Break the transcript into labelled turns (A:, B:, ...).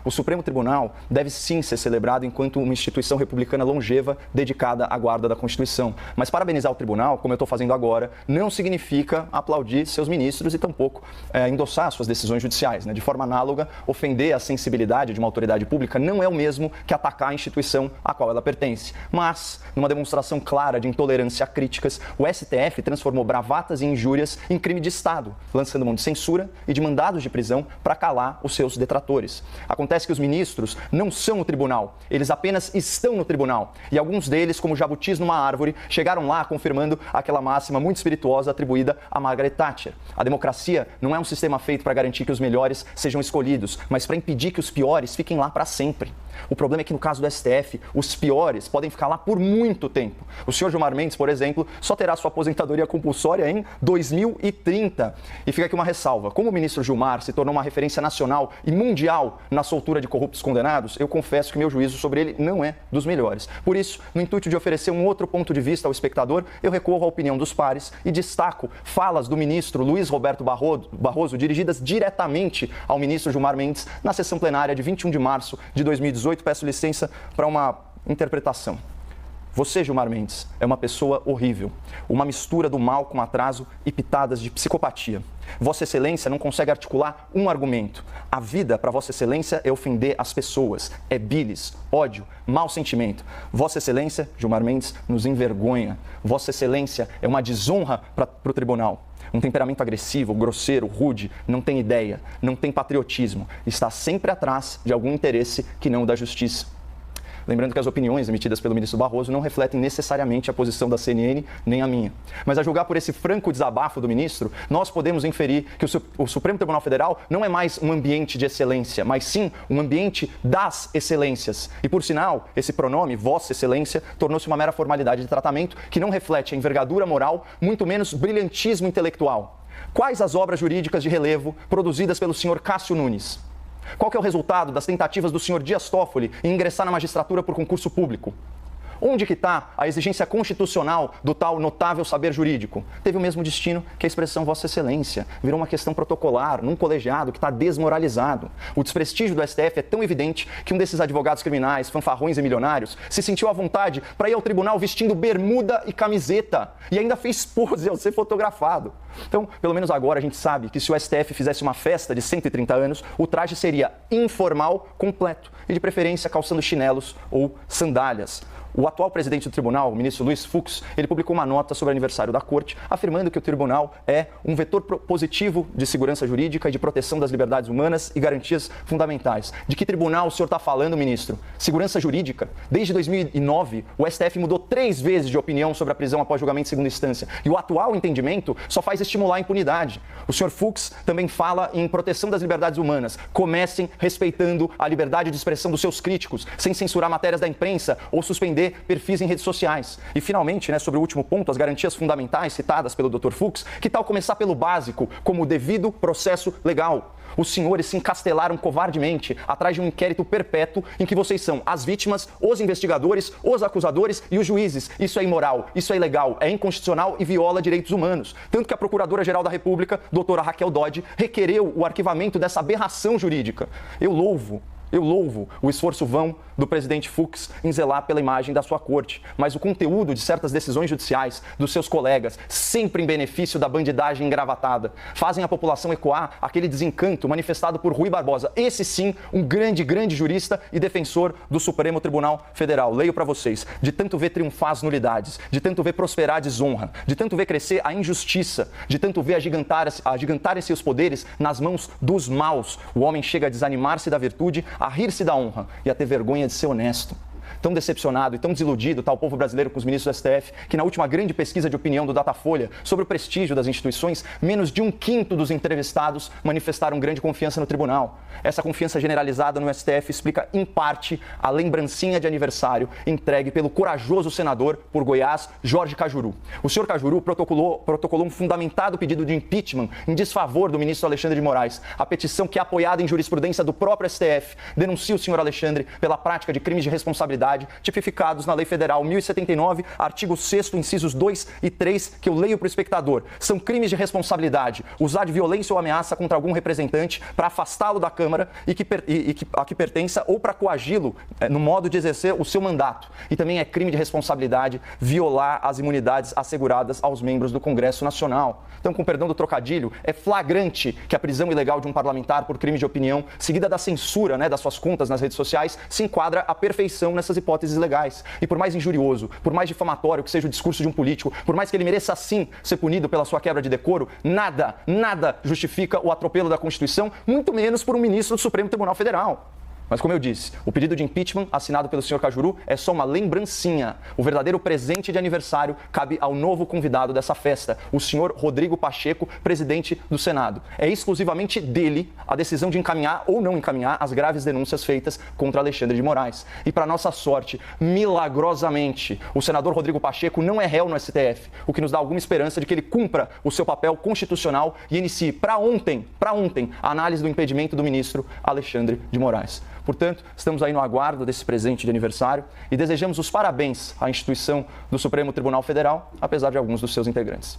A: O Supremo Tribunal deve sim ser celebrado enquanto uma instituição republicana longeva dedicada à guarda da Constituição. Mas parabenizar o tribunal, como eu estou fazendo agora, não significa aplaudir seus ministros e tampouco endossar suas decisões judiciais. De forma análoga, ofender a sensibilidade de uma autoridade pública não é o mesmo que atacar a instituição a qual ela pertence. Mas, numa demonstração clara de intolerância a críticas, o STF transformou bravatas e injúrias em crime de Estado, lançando mão de censura e de mandados de prisão para calar os seus detratores. Acontece que os ministros não são o tribunal, eles apenas estão no tribunal. E alguns deles, como jabutis numa árvore, chegaram lá confirmando aquela máxima muito espirituosa atribuída a Margaret Thatcher. A democracia não é um sistema feito para garantir que os melhores sejam escolhidos, mas para impedir que os piores fiquem lá para sempre. O problema é que no caso do STF, os piores podem ficar lá por muito tempo. O senhor Gilmar Mendes, por exemplo, só terá sua aposentadoria compulsória em 2030. E fica aqui uma ressalva. Como o ministro Gilmar se tornou uma referência nacional e mundial na soltura de corruptos condenados, eu confesso que meu juízo sobre ele não é dos melhores. Por isso, no intuito de oferecer um outro ponto de vista ao espectador, eu recorro à opinião dos pares e destaco falas do ministro Luiz Roberto Barroso dirigidas diretamente ao ministro Gilmar Mendes na sessão plenária de 21 de março de 2018. Peço licença para uma interpretação. Você, Gilmar Mendes, é uma pessoa horrível, uma mistura do mal com atraso e pitadas de psicopatia. Vossa Excelência não consegue articular um argumento. A vida, para Vossa Excelência, é ofender as pessoas, é bilis, ódio, mau sentimento. Vossa Excelência, Gilmar Mendes, nos envergonha. Vossa Excelência é uma desonra para o tribunal. Um temperamento agressivo, grosseiro, rude, não tem ideia, não tem patriotismo, está sempre atrás de algum interesse que não o da justiça. Lembrando que as opiniões emitidas pelo ministro Barroso não refletem necessariamente a posição da CNN nem a minha. Mas a julgar por esse franco desabafo do ministro, nós podemos inferir que o Supremo Tribunal Federal não é mais um ambiente de excelência, mas sim um ambiente das excelências. E por sinal, esse pronome, Vossa Excelência, tornou-se uma mera formalidade de tratamento que não reflete a envergadura moral, muito menos brilhantismo intelectual. Quais as obras jurídicas de relevo produzidas pelo senhor Cássio Nunes? Qual que é o resultado das tentativas do senhor Dias Toffoli em ingressar na magistratura por concurso público? Onde que está a exigência constitucional do tal notável saber jurídico? Teve o mesmo destino que a expressão Vossa Excelência. Virou uma questão protocolar, num colegiado que está desmoralizado. O desprestígio do STF é tão evidente que um desses advogados criminais, fanfarrões e milionários, se sentiu à vontade para ir ao tribunal vestindo bermuda e camiseta e ainda fez pose ao ser fotografado. Então, pelo menos agora a gente sabe que se o STF fizesse uma festa de 130 anos, o traje seria informal completo e de preferência calçando chinelos ou sandálias. O atual presidente do tribunal, o ministro Luiz Fux, ele publicou uma nota sobre o aniversário da corte, afirmando que o tribunal é um vetor positivo de segurança jurídica e de proteção das liberdades humanas e garantias fundamentais. De que tribunal o senhor está falando, ministro? Segurança jurídica? Desde 2009, o STF mudou 3 vezes de opinião sobre a prisão após julgamento em segunda instância. E o atual entendimento só faz estimular a impunidade. O senhor Fux também fala em proteção das liberdades humanas. Comecem respeitando a liberdade de expressão dos seus críticos, sem censurar matérias da imprensa ou suspender perfis em redes sociais. E, finalmente, sobre o último ponto, as garantias fundamentais citadas pelo Dr. Fux, que tal começar pelo básico, como o devido processo legal? Os senhores se encastelaram covardemente atrás de um inquérito perpétuo em que vocês são as vítimas, os investigadores, os acusadores e os juízes. Isso é imoral, isso é ilegal, é inconstitucional e viola direitos humanos. Tanto que a Procuradora-Geral da República, doutora Raquel Dodge, requereu o arquivamento dessa aberração jurídica. Eu louvo o esforço vão do presidente Fux em zelar pela imagem da sua corte, mas o conteúdo de certas decisões judiciais dos seus colegas, sempre em benefício da bandidagem engravatada, fazem a população ecoar aquele desencanto manifestado por Rui Barbosa. Esse sim, um grande jurista e defensor do Supremo Tribunal Federal. Leio para vocês. De tanto ver triunfar as nulidades, de tanto ver prosperar a desonra, de tanto ver crescer a injustiça, de tanto ver agigantarem-se os poderes nas mãos dos maus, o homem chega a desanimar-se da virtude, a rir-se da honra e a ter vergonha de ser honesto. Tão decepcionado e tão desiludido está o povo brasileiro com os ministros do STF, que na última grande pesquisa de opinião do Datafolha sobre o prestígio das instituições, menos de 1/5 dos entrevistados manifestaram grande confiança no tribunal. Essa confiança generalizada no STF explica, em parte, a lembrancinha de aniversário entregue pelo corajoso senador por Goiás, Jorge Cajuru. O senhor Cajuru protocolou um fundamentado pedido de impeachment em desfavor do ministro Alexandre de Moraes. A petição, que é apoiada em jurisprudência do próprio STF, denuncia o senhor Alexandre pela prática de crimes de responsabilidade responsabilidade tipificados na Lei Federal 1079, artigo 6º, incisos 2 e 3, que eu leio para o espectador. São crimes de responsabilidade usar de violência ou ameaça contra algum representante para afastá-lo da Câmara a que pertença ou para coagi-lo no modo de exercer o seu mandato. E também é crime de responsabilidade violar as imunidades asseguradas aos membros do Congresso Nacional. Então, com perdão do trocadilho, é flagrante que a prisão ilegal de um parlamentar por crime de opinião, seguida da censura, das suas contas nas redes sociais, se enquadra à perfeição nessas hipóteses legais. E por mais injurioso, por mais difamatório que seja o discurso de um político, por mais que ele mereça sim ser punido pela sua quebra de decoro, nada justifica o atropelo da Constituição, muito menos por um ministro do Supremo Tribunal Federal. Mas, como eu disse, o pedido de impeachment assinado pelo senhor Cajuru é só uma lembrancinha. O verdadeiro presente de aniversário cabe ao novo convidado dessa festa, o senhor Rodrigo Pacheco, presidente do Senado. É exclusivamente dele a decisão de encaminhar ou não encaminhar as graves denúncias feitas contra Alexandre de Moraes. E, para nossa sorte, milagrosamente, o senador Rodrigo Pacheco não é réu no STF, o que nos dá alguma esperança de que ele cumpra o seu papel constitucional e inicie para ontem, a análise do impedimento do ministro Alexandre de Moraes. Portanto, estamos aí no aguardo desse presente de aniversário e desejamos os parabéns à instituição do Supremo Tribunal Federal, apesar de alguns dos seus integrantes.